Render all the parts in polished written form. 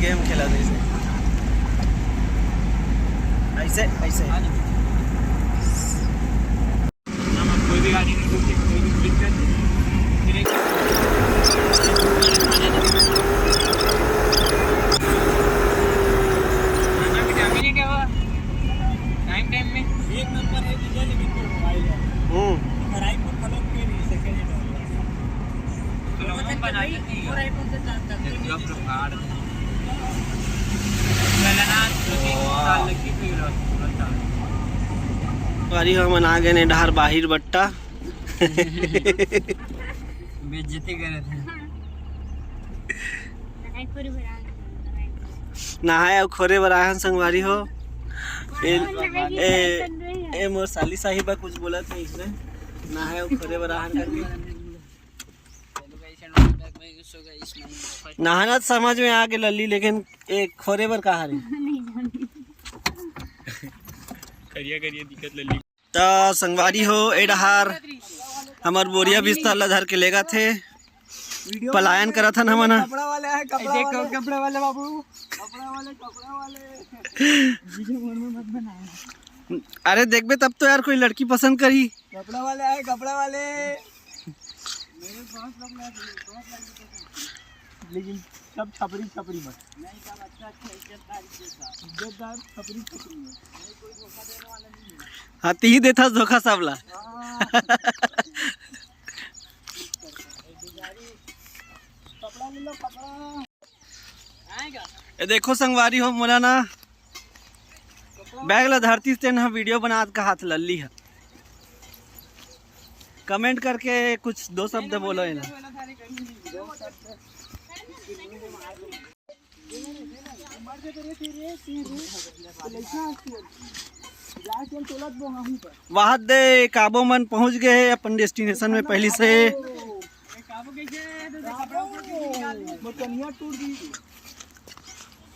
Game खेला था ऐसे ऐसे कोई भी गाड़ी नहीं रुकती, कोई भी ब्रेक कर क्या हुआ टाइम में 1 नंबर है डीजल लेकिन मोबाइल है और आईफोन फॉलो के नहीं सेकंड हैंड चलो हम बना लेते हैं और आईफोन से जानता है जो प्रकार पहले ना 2-3 साल लगी फिर वारी हम आ गए ने डहर बाहिर बट्टा बेइज्जती करे थे नहाए और खोरे बराहन संगवारी हो ए मोर साली साहिबा कुछ बोला था इसने नहाए और खोरे बराहन करके नहाना तो समझ में आ गए लल्ली, लेकिन एक खोरे बर कहा रे करिया दिक्कत लल्ली तो संगवारी हो ए डहार हमार बोरिया बिस्तर ला धर के लेगा थे पलायन करा था ना मना कपड़ा वाले है कपड़ा वाले बाबू कपड़ा वाले मत बना। अरे देखबे तब तो यार कोई लड़की पसंद करी कपड़ा वाले है कपड़ा वाले मेरे बहुत लोग लेकिन सब छपरी मत नहीं सब अच्छा इज्जतदार छपरी मत कोई धोखा देने वाला नहीं है। हाँ ती ही देता धोखा सबला ये देखो संगवारी हो मोला ना बैग ला धरती से ना वीडियो बना का हाथ लल्ली है। कमेंट करके कुछ 2 शब्द बोलो है ना। वहाँ दे काबो मन पहुँच गए अपन डेस्टिनेशन में पहली से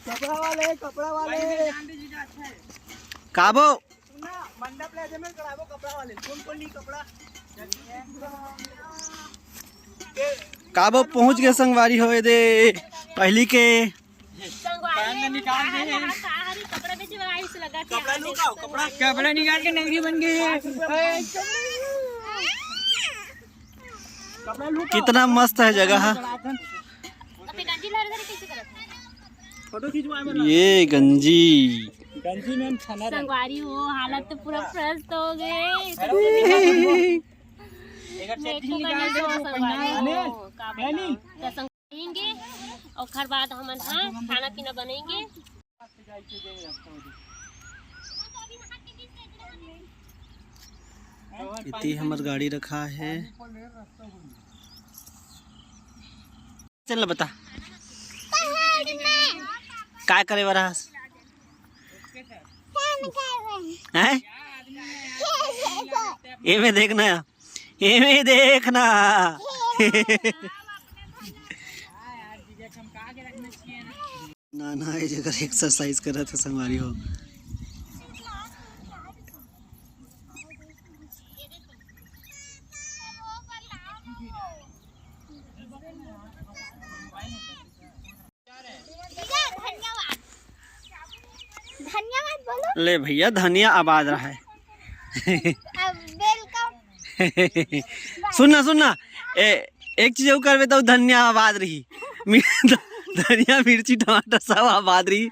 कपड़ा वाले काबो मंडप ले जमे कराबो कपड़ा वाले कौन नहीं कपड़ा काबो पहुंच गए संगवारी होए दे पहली के कपड़ा निकाल के नगरी बन गई है। कितना मस्त है जगह। ये गंजी में संगवारी हो हालत तो पूरा प्रस्त हो गए। और खर बाद हम खाना पीना बनेंगे। इतनी हमार गाड़ी रखा है। चल बता काय करे बरस हैं ये में देखना ना ये जगह एक्सरसाइज कर रहा था संगवारी हो। ले भैया धनिया आबाद रहा है। सुनना एक चीज करवे तो धनिया आबाद रही धनिया मिर्ची टमाटर सब आबाद रही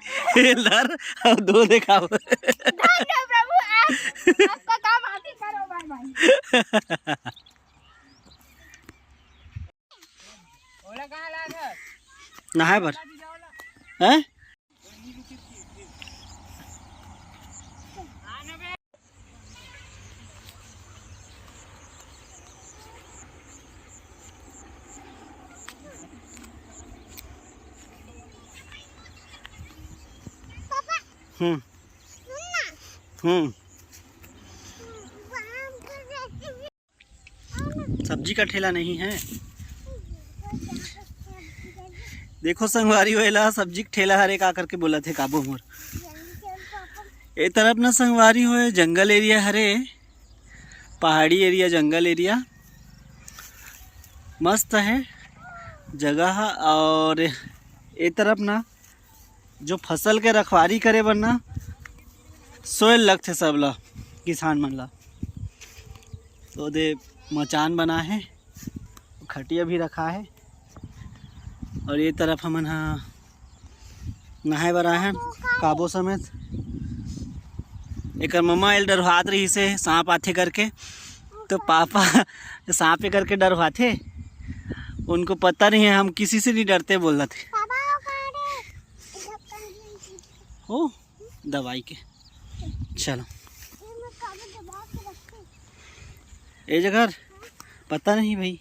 लर और 2 दिखाओ। आपका काम आप ही करो भाई। ओला कहां लाग है नहाए पर हैं सब्जी का ठेला नहीं है। देखो संगवारी होएला सब्जी का ठेला हरे का करके बोला थे काबू मोर ए तरफ ना संगवारी होए जंगल एरिया हरे पहाड़ी एरिया जंगल एरिया मस्त है जगह। और ए तरफ ना जो फसल के रखवारी करे वरना सोयल लगते सब ला किसान मन ला। तो दे मचान बना है, खटिया भी रखा है और ये तरफ हमन हाँ नहाए बर आए हैं काबो समेत। एक मम्मा एल डरवात रही से सांप आथे करके, तो पापा सांप करके डरवाथे, उनको पता नहीं है हम किसी से नहीं डरते बोल रहे थे। हो दवाई के चलो ये जगह पता नहीं भाई।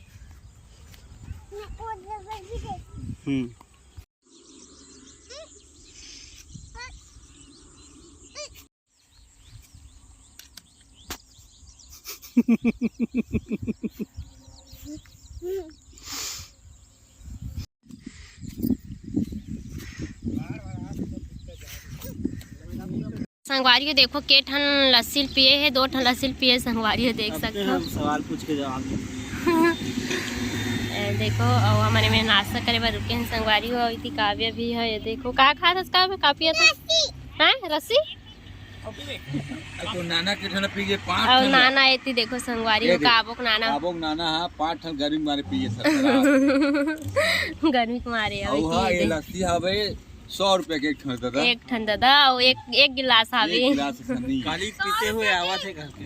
संगवारी देखो के ठन लस्सी पिए है, 2 ठन लस्सी पिए संगवारी देख सकते हो। सवाल पूछ के जवाब देखो और हमारे में नाश्ता करे बार रुके हैं संगवारी हो। इतनी काव्य भी है, ये देखो का खा था का पिया था हैं रस्सी तो नाना के ठन पीए 5 और नाना इतनी देखो संगवारी हो काबोक नाना हां 5 ठन गर्मी मारे पीए सर गर्मी के मारे अब हां ये लस्सी हवे 100 रुपए के एक ठन दादा और एक गिलास हवे काली पीते हुए आवा थे घर के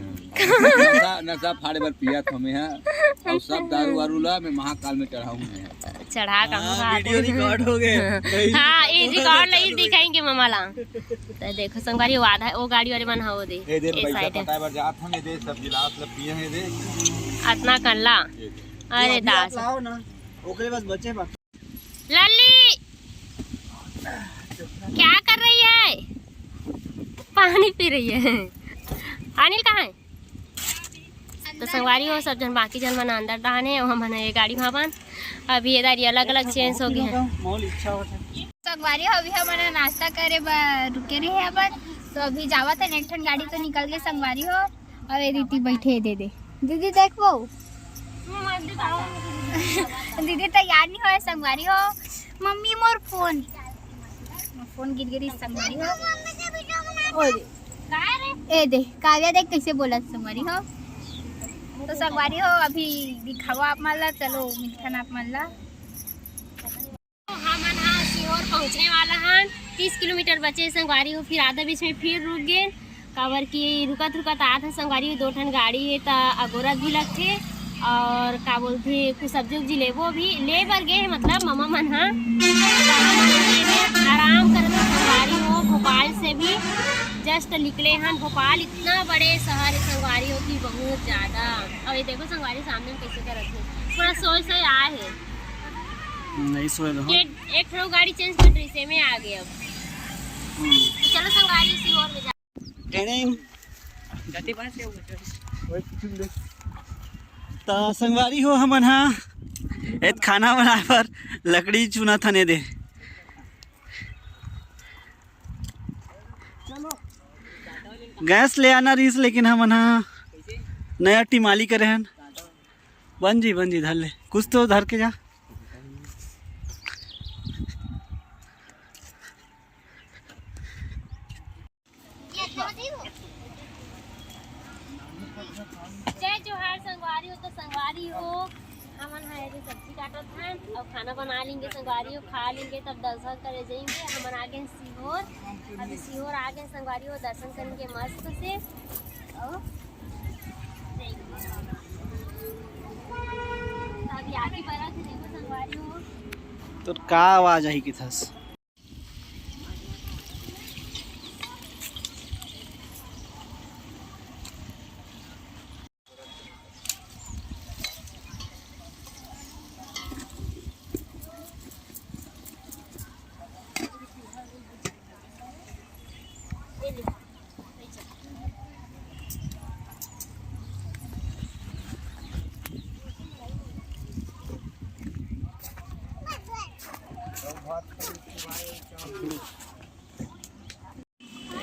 नशा फाड़े बार पिया था मैं और सब दारू वारू ला मैं महाकाल में चढ़ाऊंगा। चढ़ा का वीडियो रिकॉर्ड हो गए। हां ये रिकॉर्ड नहीं दिखाएंगे मामा ला। तो देखो संगवारी वो आधा वो गाड़ी वाले मन हो दे ए साइड है पता बार जात हम दे सब गिलास ल पिए है दे अतना कल्ला। अरे दास लाओ ना ओकरे बस बचे बाकी। लल्ली क्या कर रही है? पानी पी रही है। अनिल कहाँ है? तो संगवारी हो सब जन बाकी जन मन अंदर डाने और हम ये गाड़ी भावन अभी ये दारी अलग अलग चेंज हो गए हैं। संगवारी हो अभी हम नाश्ता करे रुके रहे हैं अपन, तो अभी जावत है एक ठन गाड़ी तो निकल गए संगवारी हो और ये दीदी बैठे दे दीदी देख वो दीदी तैयार नहीं हो संगवारी हो। मम्मी मोर फोन गिर गई संगवारी हो। ए दे काव्या देख कैसे बोला संगवारी हो। तो संगवारी हो अभी दिखाओ आप मन ला, चलो मिठन आप मन ला। हम सीहोर पहुँचने वाला हैं, 30 किलोमीटर बचे संगवारी हो। फिर आधा बीच में फिर रुक गए काबर की रुकत आधा संगवारी हो 2 ठन गाड़ी है तो अगोरत भी लगते और का बोलते कुछ सब्जी उब्जी लेबो भी ले बर गए है। मतलब मामा मन हाँ आराम कर संगवारी हो। भोपाल से भी जस्ट निकले हैं। भोपाल इतना बड़े शहर है संगवारी हो कि बहुत ज़्यादा। और ये देखो संगवारी सामने में कैसे कर रखे थोड़ा सोच से आए है नहीं सोए रहो। एक ठो गाड़ी चेंज कर रही से में आ गए अब। चलो संगवारी सीहोर में तो संगवारी हो हमन हाँ एक खाना बनाए पर लकड़ी चुना थने दे। गैस ले आना रहीस लेकिन हमन हाँ नया टिमाली करे हैं। बन जी धर ले कुछ तो धर के जा। जय जोहार संगवारी हो। तो संगवारी हो हमन सब्जी काटत हैं और खाना बना लेंगे संगवारी हो, खा लेंगे तब दर्शन करे जाएंगे। हमन आ गए सीहोर, अभी सीहोर आ गए संगवारी हो, दर्शन करेंगे मस्त से। अभी आगे बढ़ा थे देखो संगवारी हो तो का आवाज आई कि थस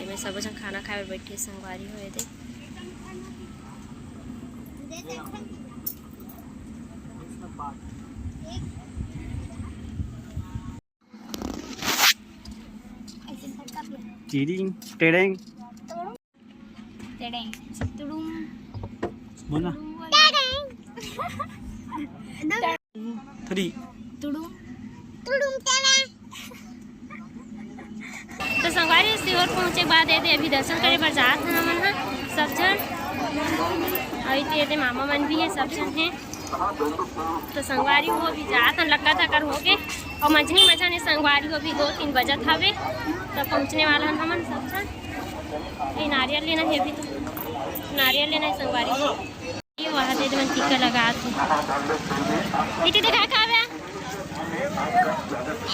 में सब जन खाना खाए बैठे संगवारी हो। दे टीडिंग टेडेंग टेडेंग तुडुम बोला 3 तुडुम तुडुम टेडेंग। तो संगवारी सीहोर पहुँचे के बाद ये अभी दर्शन करे पर जात हैं हमन हा सब जन। और ये मामा मन भी है, सब जन है। तो संगवारी हो भी जात हैं लक्का था कर हो गए और मझनी मझा ने संगवारी हो भी 2-3 बजत हवे तो पहुँचने वाला हैं हमन सब जन। ये नारियल लेना है, अभी तो नारियल लेना है संगवारी को। ये वहाँ दे मन टीका लगा थे इटी दिखा काव्या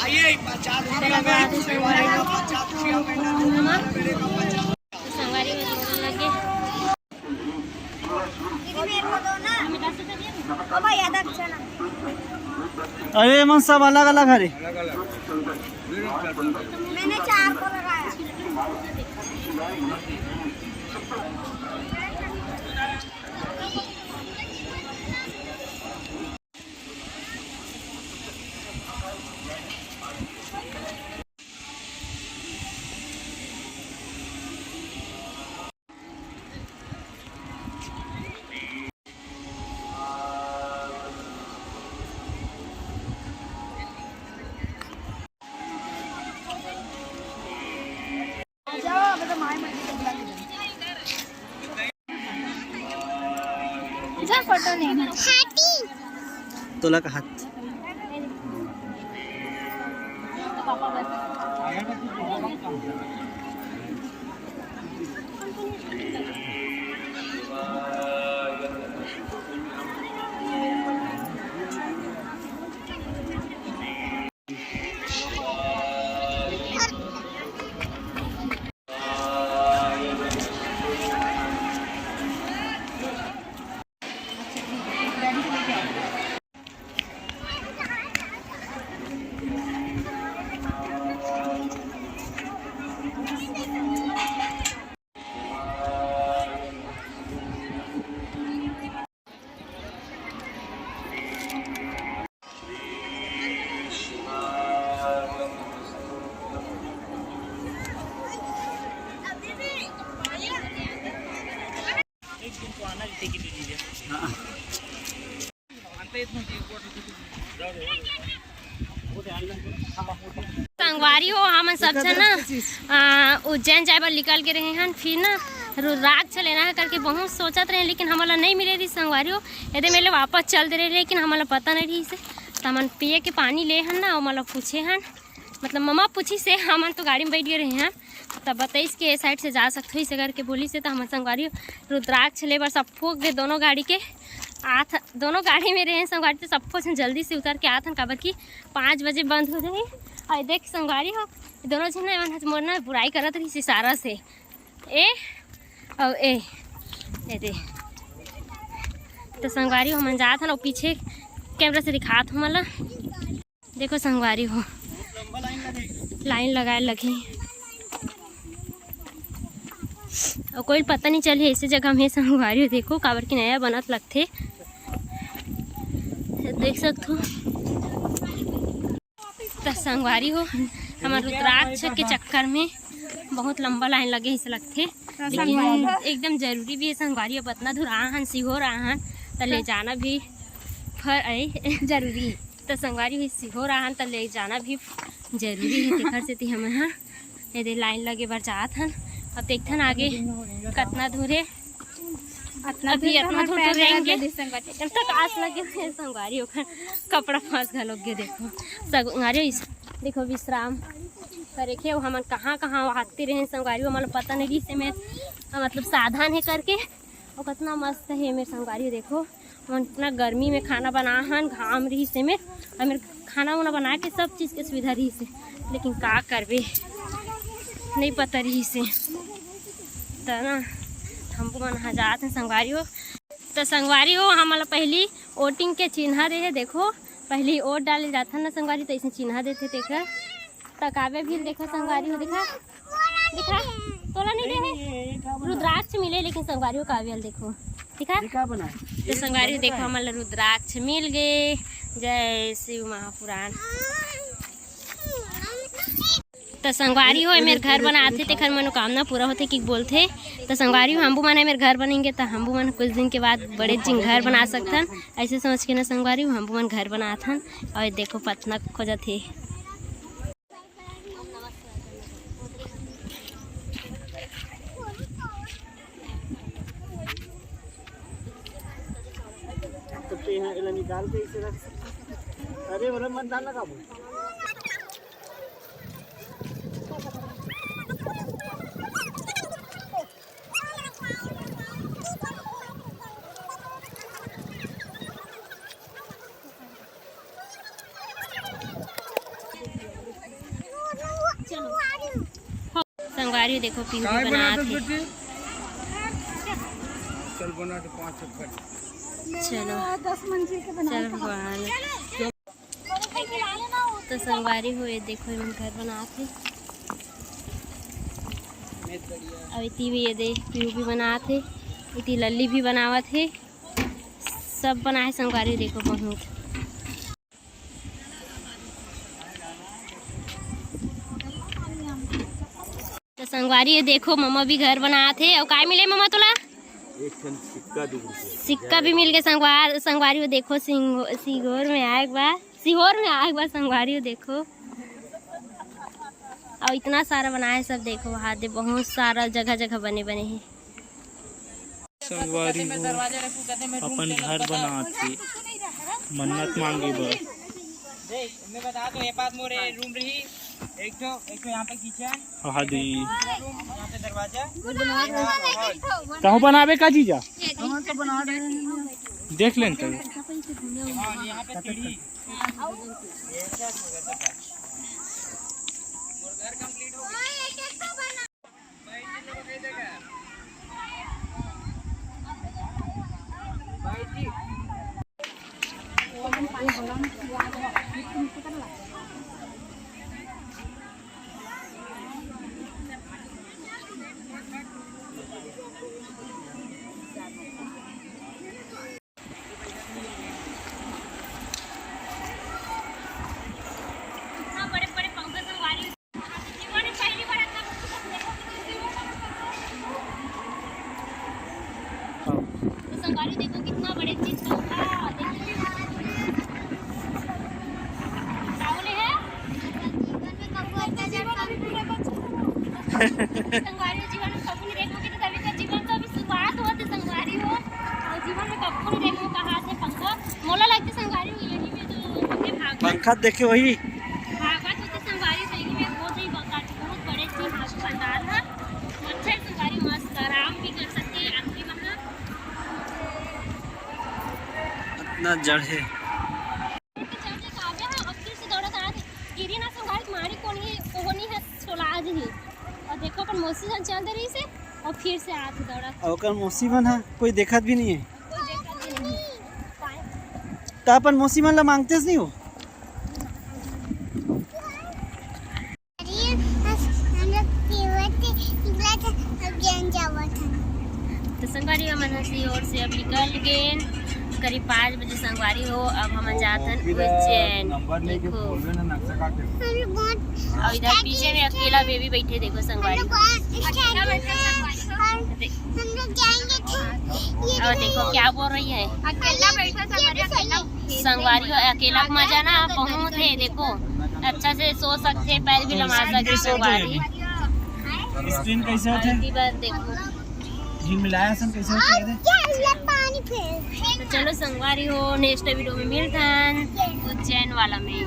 आइए 50 रुपया में संगवारी का 50 रुपया में संगवारी में लगे अरे मन सब अलग अलग हरे मैंने 4 को लगाया। फोटो लेना तोला का हाथ संगवारी हो हम सब जन ना उज्जैन जाए बर निकल के रहे हैं। फिर ना रुद्राक्ष लेना है करके बहुत सोचत रहे, लेकिन हमारा नहीं मिले रही संगवारी हो। यदि मेरे वापस चल दे रहे, लेकिन हमारा पता नहीं रही से तो हमन पिए के पानी ले हन ना और मतलब पूछे हन, मतलब मम्मा पूछी से हमन तो गाड़ी में बैठ गए रहे हैं तब बताइस कि साइड से जा सकते हो इसे करके बोली से। तो हम संगवारी रुद्राक्ष ले बर सब फोक दे दोनों गाड़ी के आथ, दोनों गाड़ी में रहे संगवारी तो सबको जल्दी से उतर के आथ काबर की 5 बजे बंद हो जाए। और देख संगवारी हो दोनों जन मोर ना बुराई करत रही इशारा से ए और ए दे। तो संगवारी हो मन जात हन और पीछे कैमरा से दिखात हो मला। देखो संगवारी हो लाइन लगाए लगे और कोई पता नहीं चली ऐसे जगह में संगवारी हो। देखो काबर की नया बनत लगते देख सकते हो। तो संगवारी हो हमारे रुद्राक्ष के चक्कर में बहुत लंबा लाइन लगे ऐसे लगते, लेकिन एकदम जरूरी भी है संगवारी। अब इतना दूर आहन सीहोर आहन तो ले जाना भी जरूरी। तो संगवारी हुई सीहोर आहन तो ले जाना भी जरूरी है। तेखर से हम यहाँ यदि लाइन लगे बर जात हन। अब देखथन आगे कितना दूर है, अभी इतना दूर तो रहेंगे जब तक आस लगे संगवारी होकर कपड़ा फंस गलोगे। देखो संगवारी देखो विश्राम करे के हम कहाँ कहाँ आते रहे संगवारी हमारा पता नहीं से में मतलब साधन है करके। और कितना मस्त है मेरे संगवारी देखो हम इतना गर्मी में खाना बना हन घाम रही से में और मेरे खाना वाना बना के सब चीज़ की सुविधा रही से, लेकिन का करबे नहीं पता रही से तो ना हमको मन हजात है संगवारी हो। तो संगवारी हो हमारा पहली वोटिंग के चिन्ह दे है। देखो पहली वोट डाले जाता ना संगवारी तो ऐसे चिन्ह देते देखा। तो काव्य भी देखो संगवारी हो दिखा दिखा तोला नहीं दे रुद्राक्ष मिले, लेकिन संगवारी हो काव्य देखो दिखा बना। तो संगवारी देखो हमारा रुद्राक्ष मिल गए। जय शिव महापुराण। तो संगवारी हो मेरे घर बनाते तेखर मनोकामना पूरा होते कि बोलते तो संगवारी हो हमबू मन मेरे घर बनेंगे तो हमबू मन कुछ दिन के बाद बड़े जिन घर बना सकथन। ऐसे सोच के ना संगवारी हो हमबू मन घर बनाथन। और देखो पतना खोजत है। निकाल के इसे रख। अरे बोला मतदान लगा संगवारी देखो पिंकी बनाते चल बना तो 5 चक्कर। चलो 10 मंजिल के बना तो संगवारी हुए देखो हम घर बनाते अब इतनी भी ये दे पीहू भी बनाते इतनी लल्ली भी बनावत है सब बनाए संगवारी देखो बहुत। तो संगवारी ये देखो मम्मा भी घर बनाते और काय मिले मम्मा तोला सिक्का भी मिल गया। संगवारी हो देखो सीहोर में आए बा संगवारी हो देखो और इतना सारा बनाए सब देखो हाथ दे बहुत सारा जगह जगह बने हैं। संगवारी हो अपन घर बनाते मन्नत मांगे बस। मैं बता दो ये बात मोरे रूम रही एक तो यहाँ पे किचन हाँ दी यहाँ पे दरवाजा कहूँ बनावे का जीजा तो बना रहे हैं। देख लें तो और यहाँ पे सीढ़ी घर कंप्लीट हो गया। संगवारी देखो कितना बड़े चीज पंखा संगवारी जीवन में कभी नहीं देखोगे तो तभी तो जीवन तो अभी शुरुआत हुआ थी। संगवारी हो और जीवन में कभी नहीं देखो कहा से पंखा मोला लगती संगवारी हो यही में जो पंखा देखे वही भागवत होते संगवारी से यही में बहुत ही बहुत बड़े चीज हाथ पंडाल है अच्छा संगवारी मस्त आराम भी कर सकते हैं आखिरी वहां इतना जड़ है। और देखो अपन मौसी सन चल रही से और फिर से आते दौड़ा और कल मौसी मन है कोई देखत भी नहीं है कोई देखा भी नहीं। तो अपन मौसी मन ला मांगते नहीं हो। तो संगवारी हम हंसी और से अब निकल गए करीब 5 बजे संगवारी हो। अब हम जाते हैं उज्जैन देखो और इधर पीछे में अकेला बेबी बैठे देखो संगवारी और देखो क्या बोल रही है अकेला बैठा संगवारी हो अकेला मजा ना बहुत है देखो अच्छा से सो सकते पैर भी लगा सकते संगवारी। स्क्रीन कैसे होते बार देखो जी मिलाया सन कैसे होते तो चलो संगवारी हो नेक्स्ट वीडियो में मिलता है उज्जैन वाला में।